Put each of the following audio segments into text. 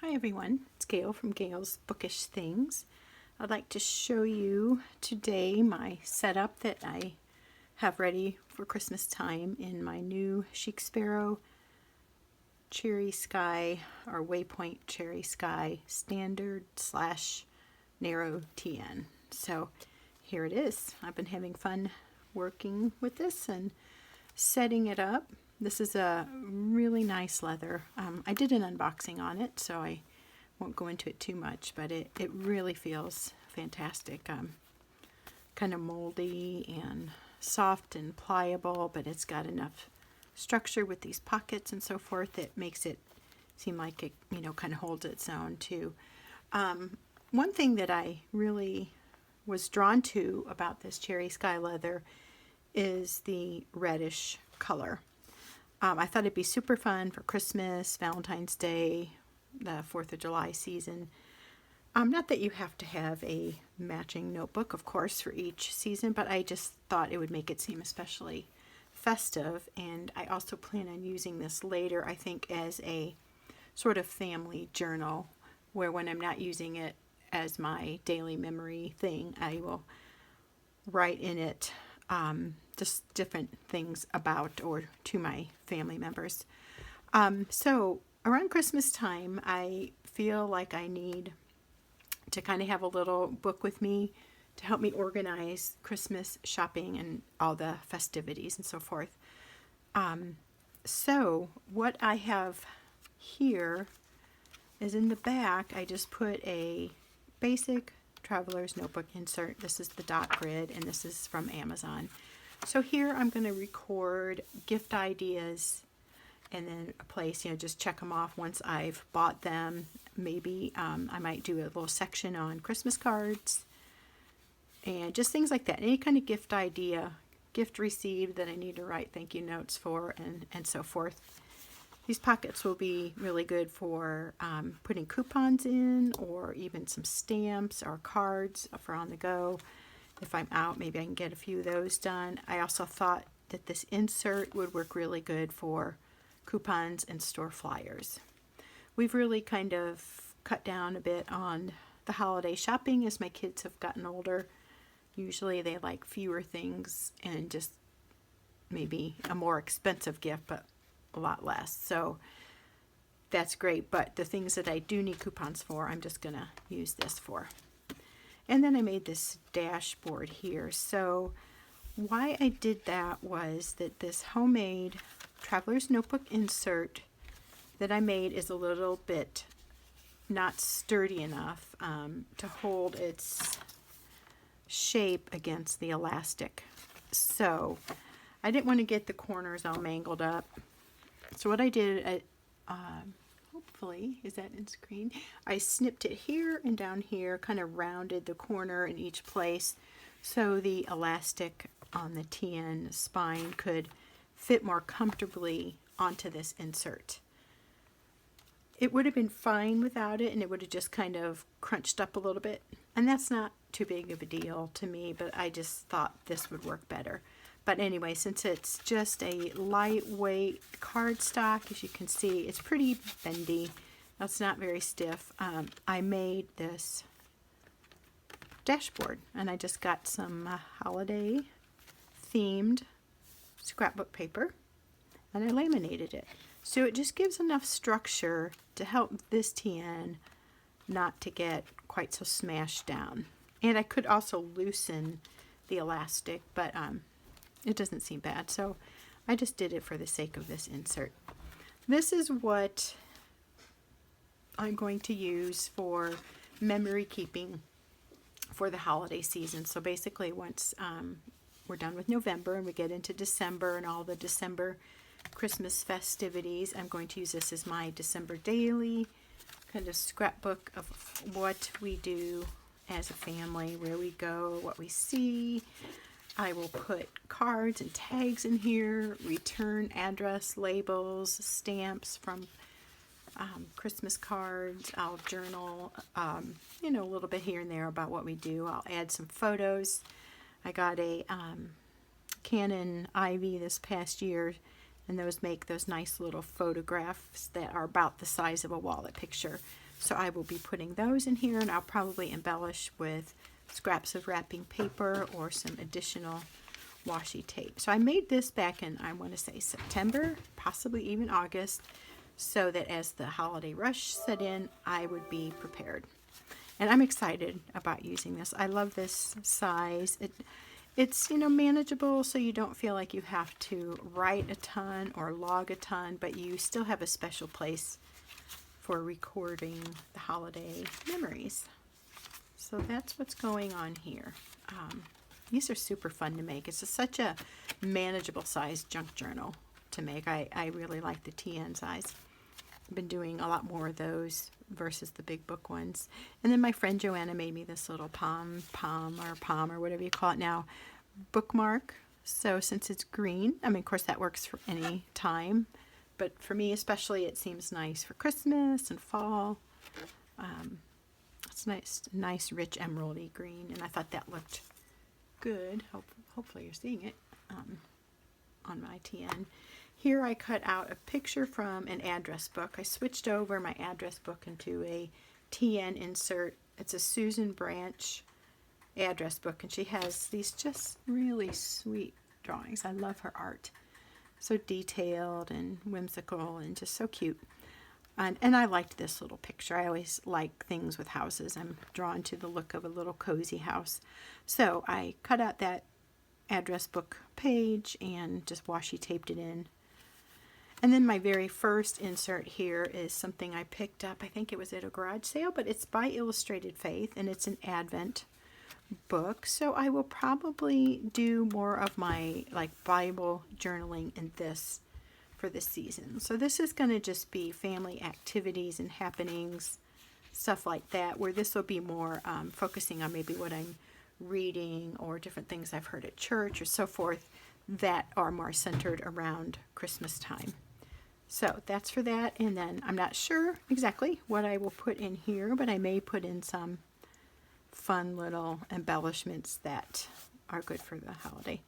Hi everyone, it's Gail from Gail's Bookish Things. I'd like to show you today my setup that I have ready for Christmas time in my new Chic Sparrow Cherry Sky or Waypoint Cherry Sky Standard / Narrow TN. So here it is. I've been having fun working with this and setting it up. This is a really nice leather. I did an unboxing on it, so I won't go into it too much, but it really feels fantastic. Kind of moldy and soft and pliable, but it's got enough structure with these pockets and so forth that makes it seem like it, kind of holds its own too. One thing that I really was drawn to about this Cherry Sky leather is the reddish color. I thought it'd be super fun for Christmas, Valentine's Day, the 4th of July season. Not that you have to have a matching notebook, of course, for each season, but I just thought it would make it seem especially festive. And I also plan on using this later, I think, as a sort of family journal, where when I'm not using it as my daily memory thing, I will write in it just different things about or to my family members. So around Christmas time, I feel like I need to kind of have a little book with me to help me organize Christmas shopping and all the festivities and so forth. So what I have here is in the back, I just put a basic traveler's notebook insert. This is the dot grid, and this is from Amazon. So here I'm going to record gift ideas and then a place, just check them off once I've bought them. Maybe I might do a little section on Christmas cards and just things like that. Any kind of gift idea, gift received that I need to write thank you notes for, and so forth. These pockets will be really good for putting coupons in, or even some stamps or cards for on the go. If I'm out, maybe I can get a few of those done. I also thought that this insert would work really good for coupons and store flyers. We've really kind of cut down a bit on the holiday shopping as my kids have gotten older. Usually they like fewer things and just maybe a more expensive gift, but a lot less. So that's great. But the things that I do need coupons for, I'm just going to use this for. And then I made this dashboard here. So why I did that was that this homemade traveler's notebook insert that I made is a little bit not sturdy enough to hold its shape against the elastic. So I didn't want to get the corners all mangled up. So what I did, hopefully, is that in screen? I snipped it here and down here, kind of rounded the corner in each place so the elastic on the TN spine could fit more comfortably onto this insert. It would have been fine without it, and it would have just kind of crunched up a little bit. And that's not too big of a deal to me, but I just thought this would work better. But anyway, since it's just a lightweight cardstock, as you can see, it's pretty bendy. It's not very stiff. I made this dashboard, and I just got some holiday themed scrapbook paper, and I laminated it. So it just gives enough structure to help this TN not to get quite so smashed down. And I could also loosen the elastic, but it doesn't seem bad, so I just did it for the sake of this insert. This is what I'm going to use for memory keeping for the holiday season. So basically once we're done with November and we get into December and all the December Christmas festivities, I'm going to use this as my December daily kind of scrapbook of what we do as a family, where we go, what we see. I will put cards and tags in here, return address labels, stamps from Christmas cards. I'll journal, a little bit here and there about what we do. I'll add some photos. I got a Canon Ivy this past year, and those make those nice little photographs that are about the size of a wallet picture. So I will be putting those in here, and I'll probably embellish with scraps of wrapping paper or some additional washi tape. So I made this back in, I want to say September, possibly even August, so that as the holiday rush set in, I would be prepared. And I'm excited about using this. I love this size. It's, you know, manageable, so you don't feel like you have to write a ton or log a ton, but you still have a special place for recording the holiday memories. So that's what's going on here. These are super fun to make. It's just such a manageable size junk journal to make. I really like the TN size. I've been doing a lot more of those versus the big book ones. And then my friend Joanna made me this little palm or whatever you call it now, bookmark. So since it's green, I mean, of course that works for any time, but for me especially, it seems nice for Christmas and fall. It's nice rich emeraldy green, and I thought that looked good. Hopefully you're seeing it on my TN. Here I cut out a picture from an address book. I switched over my address book into a TN insert. It's a Susan Branch address book, and she has these just really sweet drawings. I love her art. So detailed and whimsical and just so cute. And I liked this little picture. I always like things with houses. I'm drawn to the look of a little cozy house. So I cut out that address book page and just washi taped it in. And then my very first insert here is something I picked up. I think it was at a garage sale, but it's by Illustrated Faith, and it's an Advent book. So I will probably do more of my Bible journaling in this for this season. So this is going to just be family activities and happenings, stuff like that, where this will be more focusing on maybe what I'm reading or different things I've heard at church or so forth that are more centered around Christmas time. So that's for that. And then I'm not sure exactly what I will put in here, but I may put in some fun little embellishments that are good for the holiday.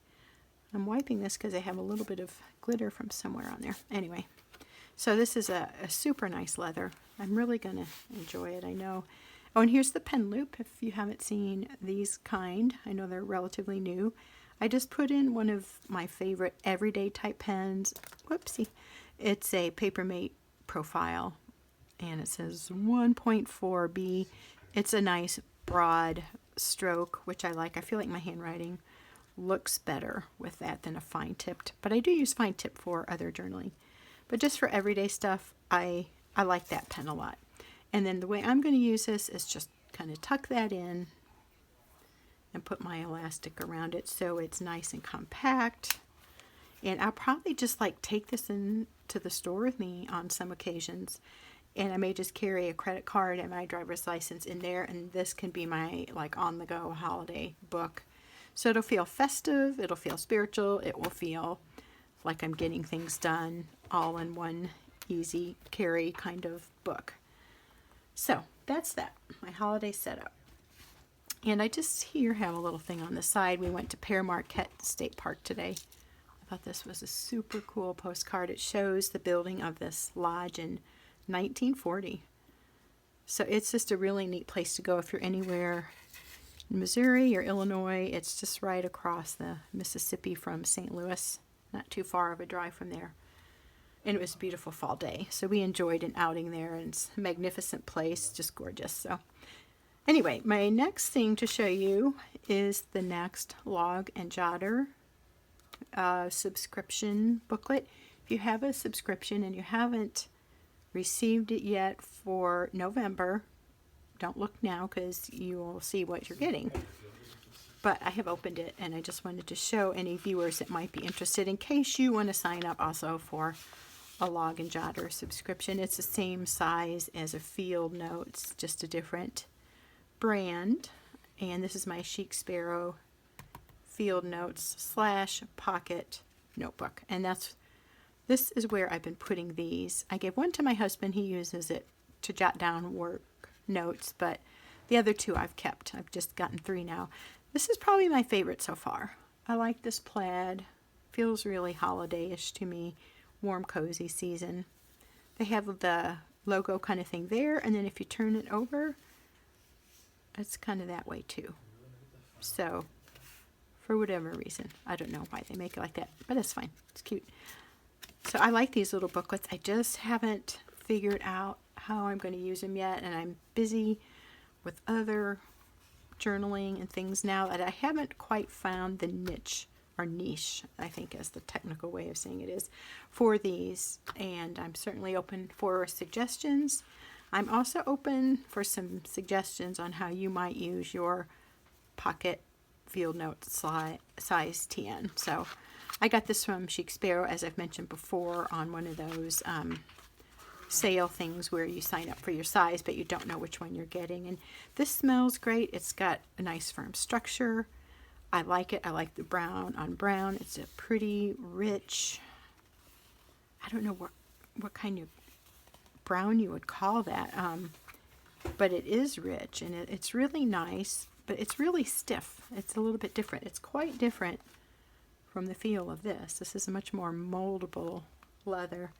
I'm wiping this because I have a little bit of glitter from somewhere on there. Anyway, so this is a super nice leather. I'm really going to enjoy it, I know. Oh, and here's the pen loop. If you haven't seen these kind, I know they're relatively new. I just put in one of my favorite everyday type pens. Whoopsie. It's a Papermate Profile, and it says 1.4B. It's a nice broad stroke, which I like. I feel like my handwriting looks better with that than a fine tipped, but I do use fine tip for other journaling. But just for everyday stuff, I like that pen a lot. And then the way I'm going to use this is just kind of tuck that in and put my elastic around it so it's nice and compact. And I'll probably just take this in to the store with me on some occasions. And I may just carry a credit card and my driver's license in there, and this can be my on-the-go holiday book. So it'll feel festive, it'll feel spiritual, it will feel like I'm getting things done all in one easy carry kind of book. So that's that, my holiday setup. And I just here have a little thing on the side. We went to Pere Marquette State Park today. I thought this was a super cool postcard. It shows the building of this lodge in 1940. So it's just a really neat place to go if you're anywhere in Missouri or Illinois. It's just right across the Mississippi from St. Louis, not too far of a drive from there. And it was a beautiful fall day, so we enjoyed an outing there, and it's a magnificent place, just gorgeous. So anyway, my next thing to show you is the next Log and Jotter subscription booklet. If you have a subscription and you haven't received it yet for November, don't look now because you will see what you're getting. But I have opened it, and I just wanted to show any viewers that might be interested in case you want to sign up also for a Log and Jotter subscription. It's the same size as a Field Notes, just a different brand. And this is my Chic Sparrow Field Notes / pocket notebook. And this is where I've been putting these. I gave one to my husband. He uses it to jot down work notes, but the other two I've kept. I've just gotten 3 now. This is probably my favorite so far. I like this plaid. Feels really holiday-ish to me. Warm, cozy season. They have the logo kind of thing there, and then if you turn it over, it's kind of that way too. So for whatever reason, I don't know why they make it like that, but it's fine. It's cute. So I like these little booklets. I just haven't figured out how I'm going to use them yet, and I'm busy with other journaling and things now that I haven't quite found the niche, or niche, I think is the technical way of saying it is, for these. And I'm certainly open for suggestions. I'm also open for some suggestions on how you might use your pocket field note size TN. So I got this from Chic Sparrow, as I've mentioned before, on one of those sale things where you sign up for your size but you don't know which one you're getting. And this smells great. It's got a nice firm structure. I like it. I like the brown on brown. It's a pretty rich, I don't know what kind of brown you would call that, but it is rich, and it's really nice, but it's really stiff. It's a little bit different. It's quite different from the feel of this. This is a much more moldable leather.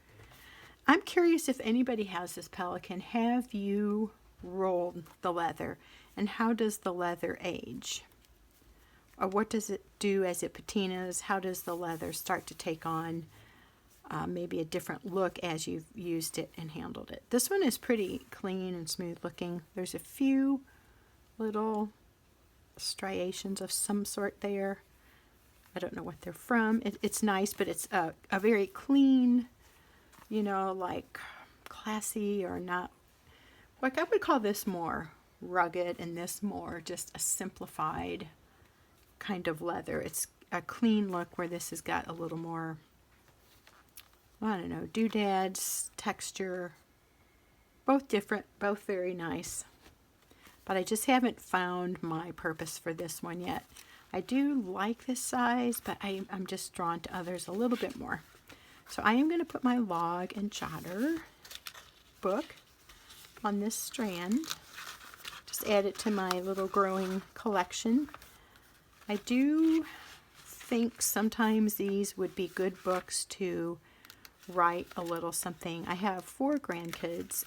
I'm curious if anybody has this Pelican. Have you rolled the leather, and how does the leather age? Or what does it do as it patinas? How does the leather start to take on maybe a different look as you've used it and handled it? This one is pretty clean and smooth looking. There's a few little striations of some sort there. I don't know what they're from. It's nice, but it's a very clean, you know, like classy, or not. Like, I would call this more rugged and this more just a simplified kind of leather. It's a clean look, where this has got a little more, I don't know, doodads, texture. Both different, both very nice. But I just haven't found my purpose for this one yet. I do like this size, but I'm just drawn to others a little bit more. So I am going to put my Log and Jotter book on this strand. Just add it to my little growing collection. I do think sometimes these would be good books to write a little something. I have 4 grandkids.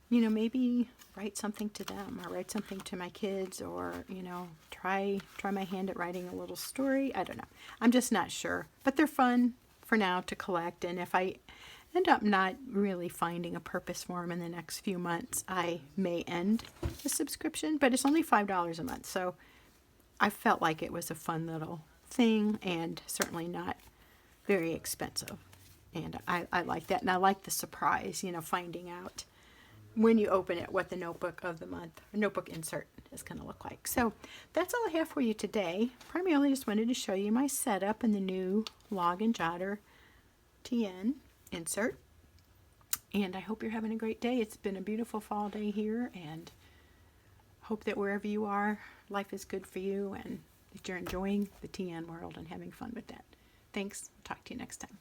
You know, maybe write something to them, or write something to my kids, or, you know, try my hand at writing a little story. I don't know. I'm just not sure. But they're fun for now to collect, and if I end up not really finding a purpose for them in the next few months, I may end the subscription, but it's only $5 a month, so I felt like it was a fun little thing, and certainly not very expensive. And I like that, and I like the surprise, you know, finding out when you open it what the notebook of the month, or notebook insert, is going to look like. So that's all I have for you today. Primarily just wanted to show you my setup in the new Log and Jotter TN insert. And I hope you're having a great day. It's been a beautiful fall day here, and hope that wherever you are, life is good for you, and that you're enjoying the TN world and having fun with that. Thanks. Talk to you next time.